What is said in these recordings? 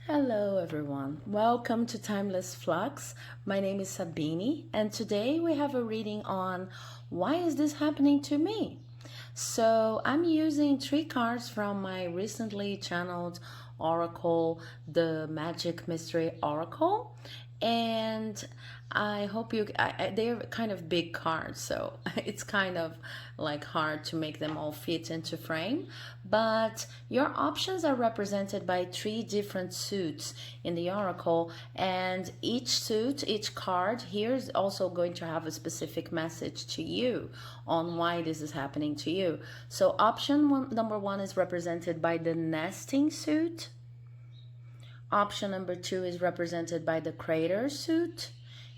Hello everyone, welcome to Timeless Flux. My name is Sabine and today we have a reading on why is this happening to me? So I'm using 3 cards from my recently channeled oracle, the Magic Mystery Oracle, and I hope they're kind of big cards, so it's kind of like hard to make them all fit into frame, but your options are represented by 3 different suits in the oracle, and each card here is also going to have a specific message to you on why this is happening to you. So number 1 is represented by the nesting suit. Option number 2 is represented by the crater suit.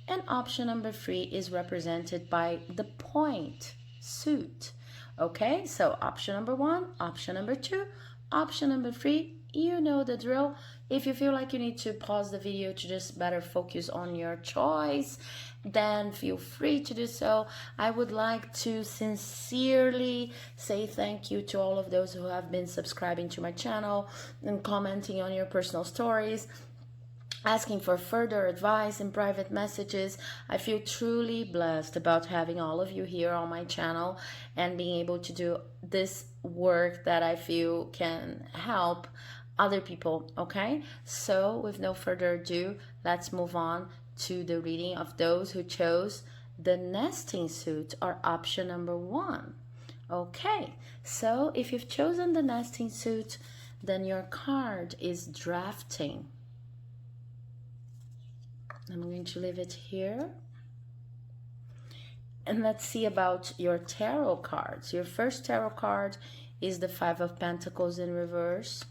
And option number 3 is represented by the point suit. Okay, so option number 1, option number 2, option number 3, you know the drill. If you feel like you need to pause the video to just better focus on your choice, then feel free to do so. I would like to sincerely say thank you to all of those who have been subscribing to my channel and commenting on your personal stories, asking for further advice and private messages. I feel truly blessed about having all of you here on my channel and being able to do this work that I feel can help other people. Okay, so with no further ado, let's move on to the reading of those who chose the nesting suit, or option number 1. Okay, so if you've chosen the nesting suit, then your card is drafting. I'm going to leave it here. And let's see about your tarot cards. Your first tarot card is the 5 of Pentacles in reverse.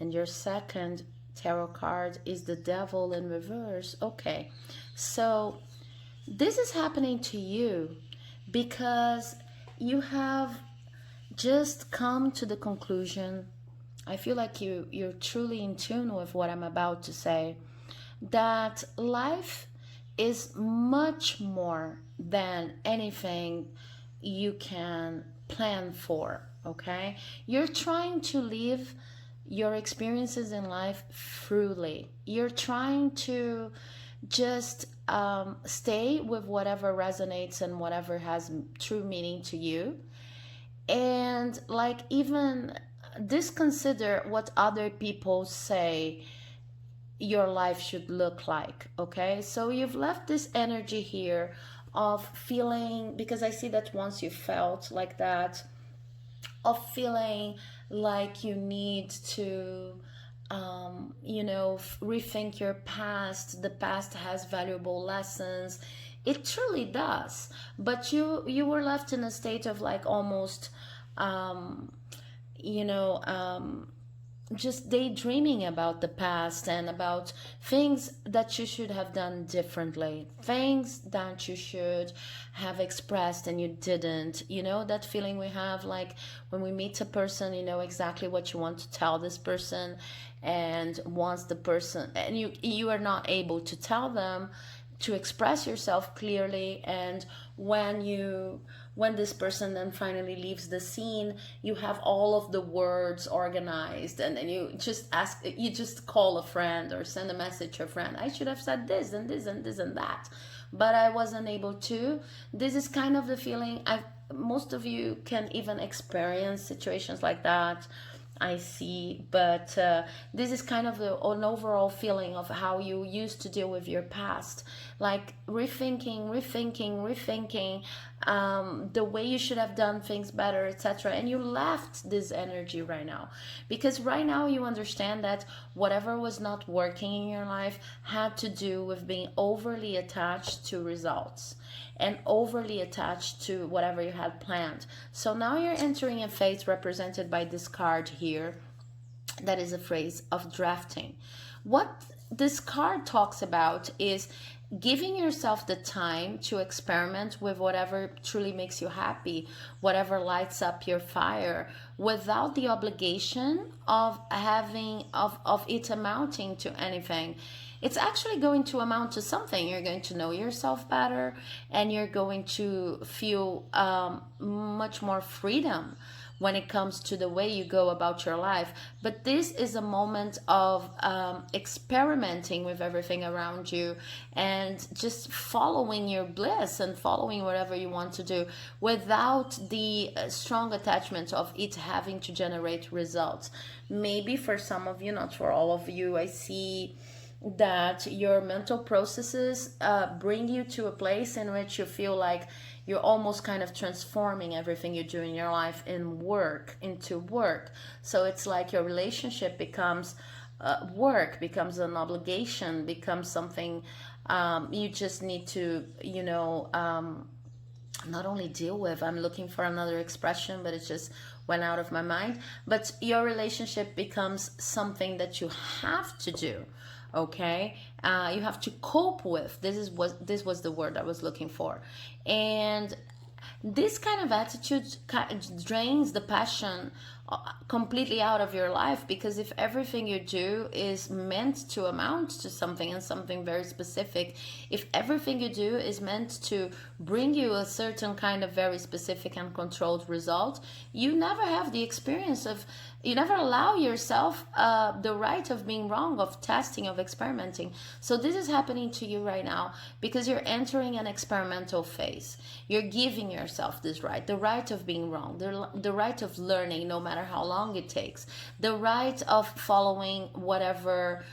And your second tarot card is the Devil in reverse. Okay, so this is happening to you because you have just come to the conclusion. I feel like you're truly in tune with what I'm about to say, that life is much more than anything you can plan for. Okay, you're trying to live your experiences in life freely. You're trying to just stay with whatever resonates and whatever has true meaning to you, and like even disconsider what other people say your life should look like. Okay, so you've left this energy here of feeling, because I see that once you felt like that, of feeling like you need to rethink your past. The past has valuable lessons, it truly does, but you were left in a state of like almost just daydreaming about the past and about things that you should have done differently, things that you should have expressed and you didn't. You know that feeling we have like when we meet a person, you know exactly what you want to tell this person, and once the person, and you are not able to tell them, to express yourself clearly, and when this person then finally leaves the scene, you have all of the words organized, and then you just call a friend or send a message to a friend. I should have said this and this and this and that, but I wasn't able to. This is kind of the feeling most of you can even experience situations like that, I see, but this is kind of an overall feeling of how you used to deal with your past, like rethinking the way you should have done things better, etc. And you left this energy right now because right now you understand that whatever was not working in your life had to do with being overly attached to results and overly attached to whatever you had planned. So now you're entering a phase represented by this card here that is a phrase of drafting. What this card talks about is giving yourself the time to experiment with whatever truly makes you happy, whatever lights up your fire, without the obligation of it amounting to anything. It's actually going to amount to something. You're going to know yourself better, and you're going to feel much more freedom when it comes to the way you go about your life. But this is a moment of experimenting with everything around you and just following your bliss and following whatever you want to do without the strong attachment of it having to generate results. Maybe for some of you, not for all of you, I see that your mental processes bring you to a place in which you feel like you're almost kind of transforming everything you do in your life into work. So it's like your relationship becomes work, becomes an obligation, becomes something you just need to, not only deal with. I'm looking for another expression, but it just went out of my mind. But your relationship becomes something that you have to do. Okay, you have to cope with. This was the word I was looking for, and this kind of attitude drains the passion completely out of your life, because if everything you do is meant to amount to something and something very specific, if everything you do is meant to bring you a certain kind of very specific and controlled result, you never have the experience of, you never allow yourself the right of being wrong, of testing, of experimenting. So this is happening to you right now because you're entering an experimental phase. You're giving yourself this right, the right of being wrong, the right of learning no matter how long it takes, the right of following whatever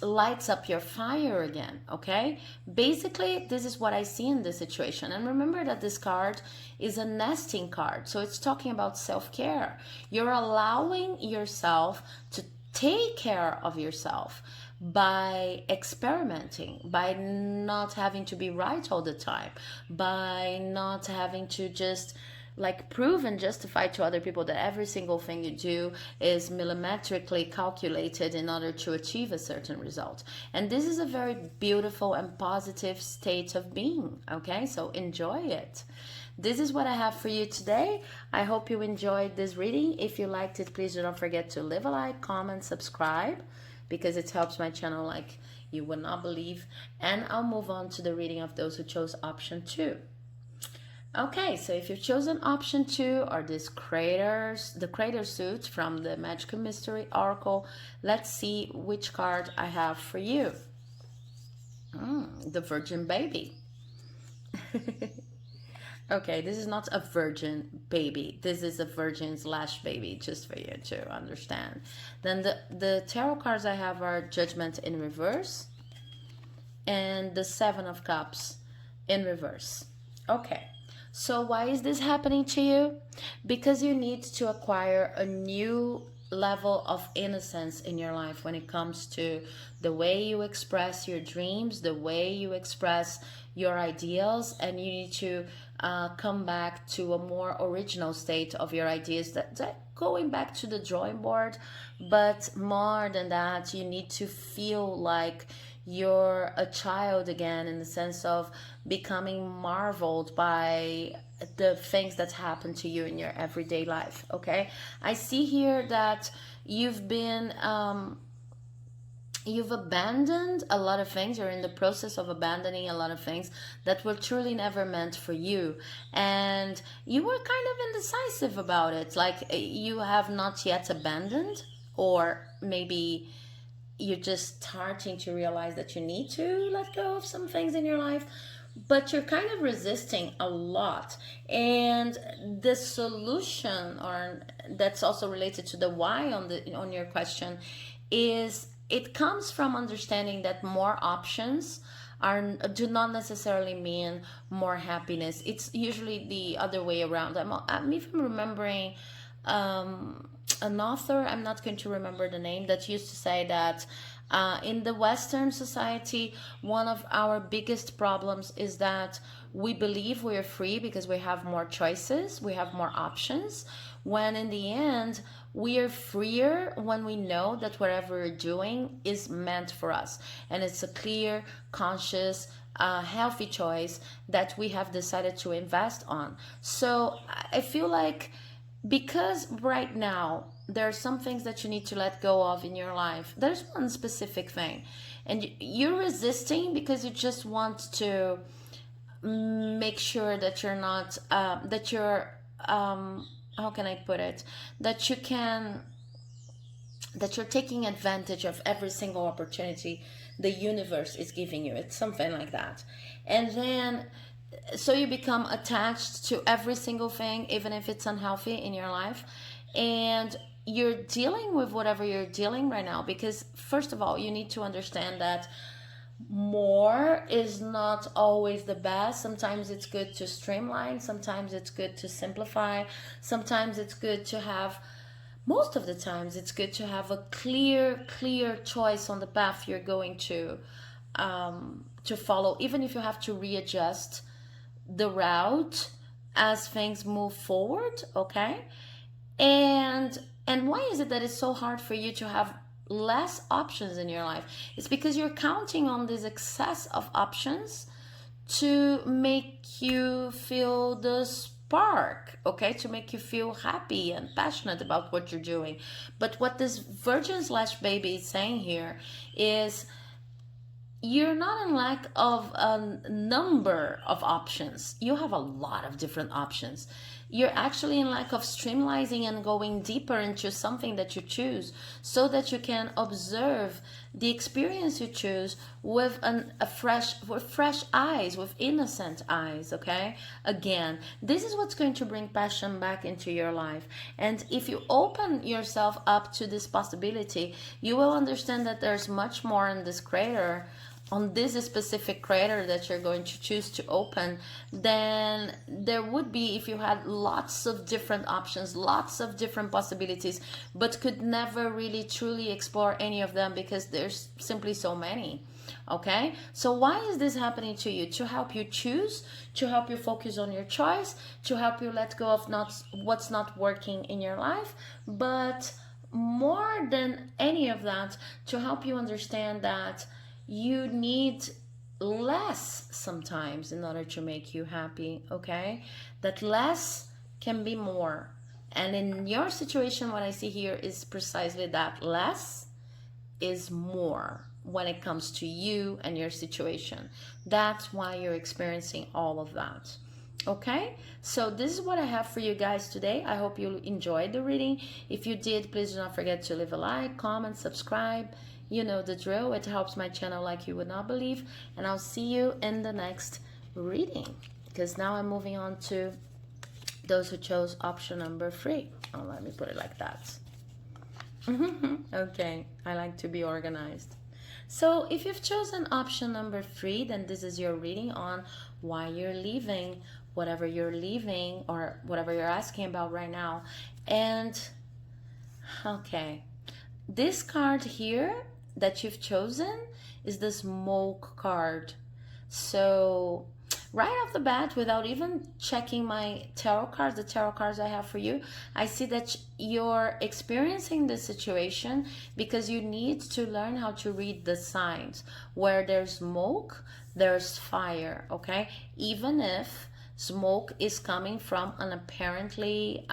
lights up your fire again. Okay, basically this is what I see in this situation. And remember that this card is a nesting card, so it's talking about self-care. You're allowing yourself to take care of yourself by experimenting, by not having to be right all the time, by not having to just like prove and justify to other people that every single thing you do is millimetrically calculated in order to achieve a certain result. And this is a very beautiful and positive state of being. Okay, so enjoy it. This is what I have for you today. I hope you enjoyed this reading. If you liked it, please do not forget to leave a like, comment, subscribe, because it helps my channel like you would not believe. And I'll move on to the reading of those who chose option 2. Okay, so if you've chosen option 2 or the Crater suit from the Magical Mystery Oracle, let's see which card I have for you. The Virgin Baby. Okay, this is not a virgin baby. This is a virgin/baby, just for you to understand. Then the tarot cards I have are Judgment in reverse and the 7 of Cups in reverse. Okay, so why is this happening to you? Because you need to acquire a new level of innocence in your life when it comes to the way you express your dreams, the way you express your ideals, and you need to come back to a more original state of your ideas, that going back to the drawing board. But more than that, you need to feel like you're a child again, in the sense of becoming marveled by the things that happen to you in your everyday life. Okay, I see here that you've been you've abandoned a lot of things. You're in the process of abandoning a lot of things that were truly never meant for you, and you were kind of indecisive about it. Like you have not yet abandoned, or maybe you're just starting to realize that you need to let go of some things in your life, but you're kind of resisting a lot. And the solution, or that's also related to the why on your question, is it comes from understanding that more options do not necessarily mean more happiness. It's usually the other way around. I'm even remembering an author, I'm not going to remember the name, that used to say that in the Western society, one of our biggest problems is that we believe we're free because we have more choices, we have more options, when in the end, we are freer when we know that whatever we're doing is meant for us. And it's a clear, conscious, healthy choice that we have decided to invest on. So I feel like, because right now there are some things that you need to let go of in your life. There's one specific thing, and you're resisting because you just want to make sure that you're not how can I put it, that you can, that you're taking advantage of every single opportunity the universe is giving you. It's something like that. And then, so you become attached to every single thing, even if it's unhealthy in your life. And you're dealing with whatever you're dealing right now, because first of all, you need to understand that more is not always the best. Sometimes it's good to streamline, sometimes it's good to simplify, sometimes it's good to have, most of the times it's good to have a clear choice on the path you're going to follow, even if you have to readjust the route as things move forward. Okay. And why is it that it's so hard for you to have less options in your life? It's because you're counting on this excess of options to make you feel the spark, okay, to make you feel happy and passionate about what you're doing. But what this virgin slash baby is saying here is, you're not in lack of a number of options. You have a lot of different options. You're actually in lack of streamlining and going deeper into something that you choose, so that you can observe the experience you choose with fresh eyes, with innocent eyes. Okay, again, this is what's going to bring passion back into your life. And if you open yourself up to this possibility, you will understand that there's much more in this crater, on this specific crater that you're going to choose to open, than there would be if you had lots of different options, lots of different possibilities, but could never really truly explore any of them because there's simply so many. Okay, so why is this happening to you? To help you choose, to help you focus on your choice, to help you let go of not what's not working in your life, but more than any of that, to help you understand that you need less sometimes in order to make you happy. Okay, that less can be more. And in your situation, what I see here is precisely that: less is more when it comes to you and your situation. That's why you're experiencing all of that. Okay, so this is what I have for you guys today. I hope you enjoyed the reading. If you did, please do not forget to leave a like, comment, subscribe. You know the drill. It helps my channel like you would not believe. And I'll see you in the next reading, because now I'm moving on to those who chose option number 3. Oh, let me put it like that. Okay, I like to be organized. So if you've chosen option number 3, then this is your reading on why you're leaving whatever you're leaving, or whatever you're asking about right now. And okay, this card here that you've chosen is the smoke card. So right off the bat, without even checking my tarot cards, the tarot cards I have for you, I see that you're experiencing this situation because you need to learn how to read the signs. Where there's smoke, there's fire. Okay, even if smoke is coming from an apparently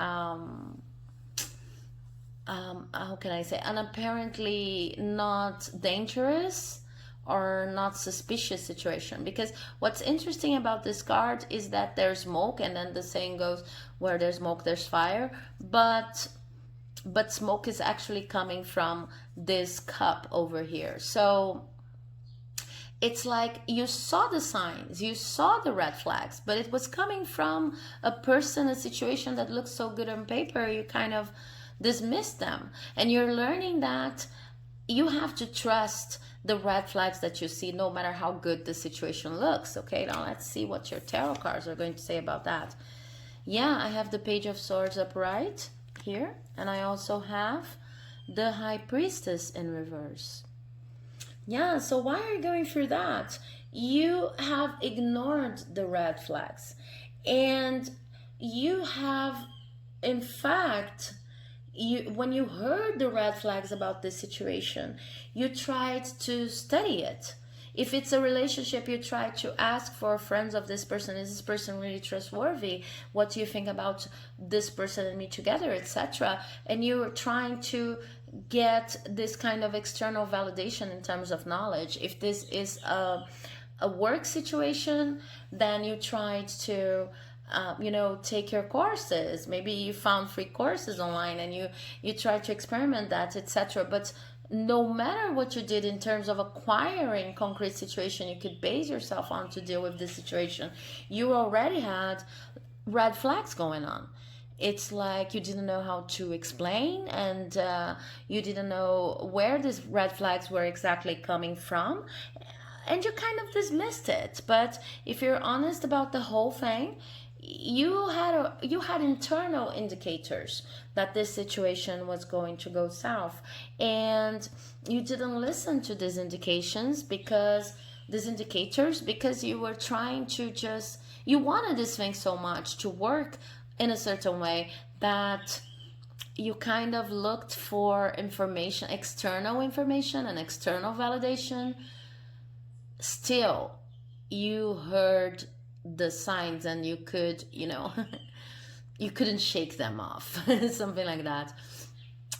how can I say, an apparently not dangerous or not suspicious situation. Because what's interesting about this card is that there's smoke, and then the saying goes, where there's smoke there's fire, but smoke is actually coming from this cup over here. So it's like you saw the signs, you saw the red flags, but it was coming from a person, a situation that looks so good on paper, you kind of dismiss them. And you're learning that you have to trust the red flags that you see, no matter how good the situation looks. Okay, now let's see what your tarot cards are going to say about that. Yeah, I have the Page of Swords upright here, and I also have the High Priestess in reverse. Yeah, so why are you going through that? You have ignored the red flags, and you have, in fact, when you heard the red flags about this situation, you tried to study it. If it's a relationship, you try to ask for friends of this person. Is this person really trustworthy? What do you think about this person and me together, etc.? And you're trying to get this kind of external validation in terms of knowledge. If this is a work situation, then you tried to you know, take your courses. Maybe you found free courses online and you try to experiment that, etc. But no matter what you did in terms of acquiring concrete situation you could base yourself on to deal with this situation, you already had red flags going on. It's like you didn't know how to explain, and you didn't know where these red flags were exactly coming from, and you kind of dismissed it. But if you're honest about the whole thing, you had internal indicators that this situation was going to go south, and you didn't listen to these indications because these indicators because you were trying to just, you wanted this thing so much to work in a certain way that you kind of looked for information, external information and external validation. Still, you heard the signs and you could, you know, you couldn't shake them off, something like that.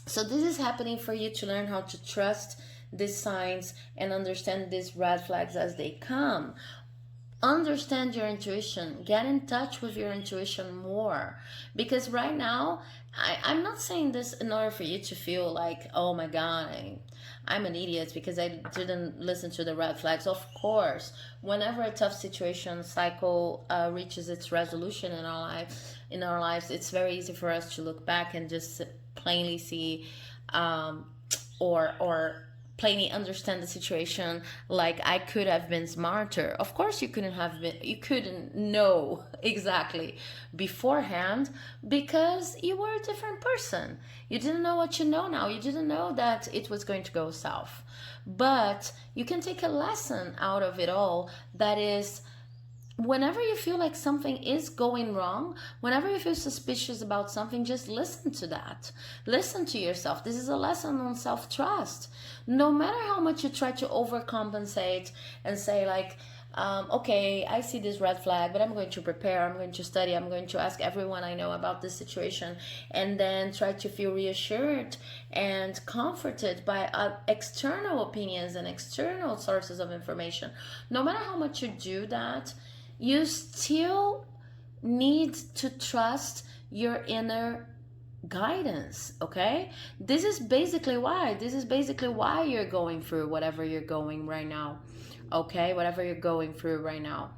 So this is happening for you to learn how to trust these signs and understand these red flags as they come. Understand your intuition, get in touch with your intuition more, because right now I'm not saying this in order for you to feel like, oh my god, I'm an idiot because I didn't listen to the red flags. Of course, whenever a tough situation cycle reaches its resolution in our lives, it's very easy for us to look back and just plainly see or plainly understand the situation like I could have been smarter. Of course you couldn't know exactly beforehand because you were a different person. You didn't know what you know now. You didn't know that it was going to go south. But you can take a lesson out of it all, that is, whenever you feel like something is going wrong, whenever you feel suspicious about something, just listen to that. Listen to yourself. This is a lesson on self-trust. No matter how much you try to overcompensate and say like, okay, I see this red flag, but I'm going to prepare, I'm going to study, I'm going to ask everyone I know about this situation, and then try to feel reassured and comforted by external opinions and external sources of information. No matter how much you do that, you still need to trust your inner guidance. Okay, this is basically why you're going through whatever you're going right now. Okay, whatever you're going through right now,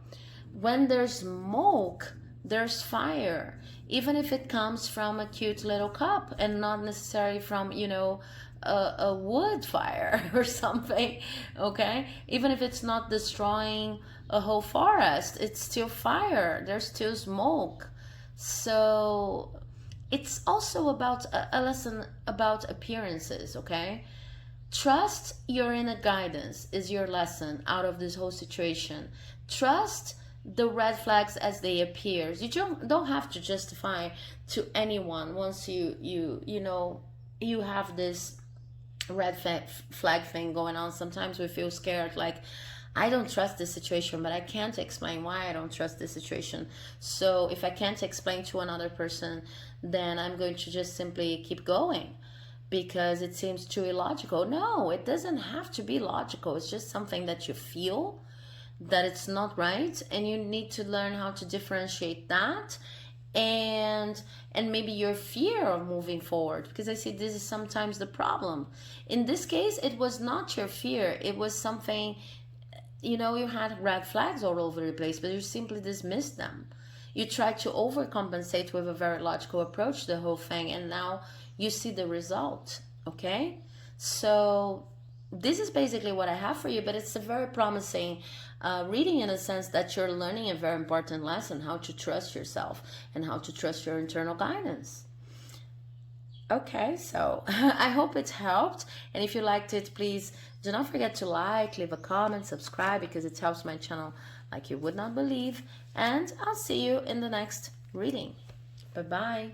when there's smoke there's fire, even if it comes from a cute little cup and not necessarily from, you know, a wood fire or something. Okay, even if it's not destroying a whole forest, it's still fire, there's still smoke. So it's also about a lesson about appearances. Okay, trust your inner guidance is your lesson out of this whole situation. Trust the red flags as they appear. You don't have to justify to anyone once you know you have this red flag thing going on. Sometimes we feel scared, like, I don't trust this situation, but I can't explain why I don't trust this situation. So if I can't explain to another person, then I'm going to just simply keep going because it seems too illogical. No, it doesn't have to be logical. It's just something that you feel that it's not right, and you need to learn how to differentiate that and maybe your fear of moving forward, because I see this is sometimes the problem. In this case, it was not your fear, it was something, you know, you had red flags all over the place, but you simply dismissed them. You tried to overcompensate with a very logical approach to the whole thing, and now you see the result. Okay, so this is basically what I have for you, but it's a very promising reading in a sense that you're learning a very important lesson, how to trust yourself and how to trust your internal guidance. Okay, so I hope it helped, and if you liked it, please do not forget to like, leave a comment, subscribe, because it helps my channel like you would not believe, and I'll see you in the next reading. Bye bye.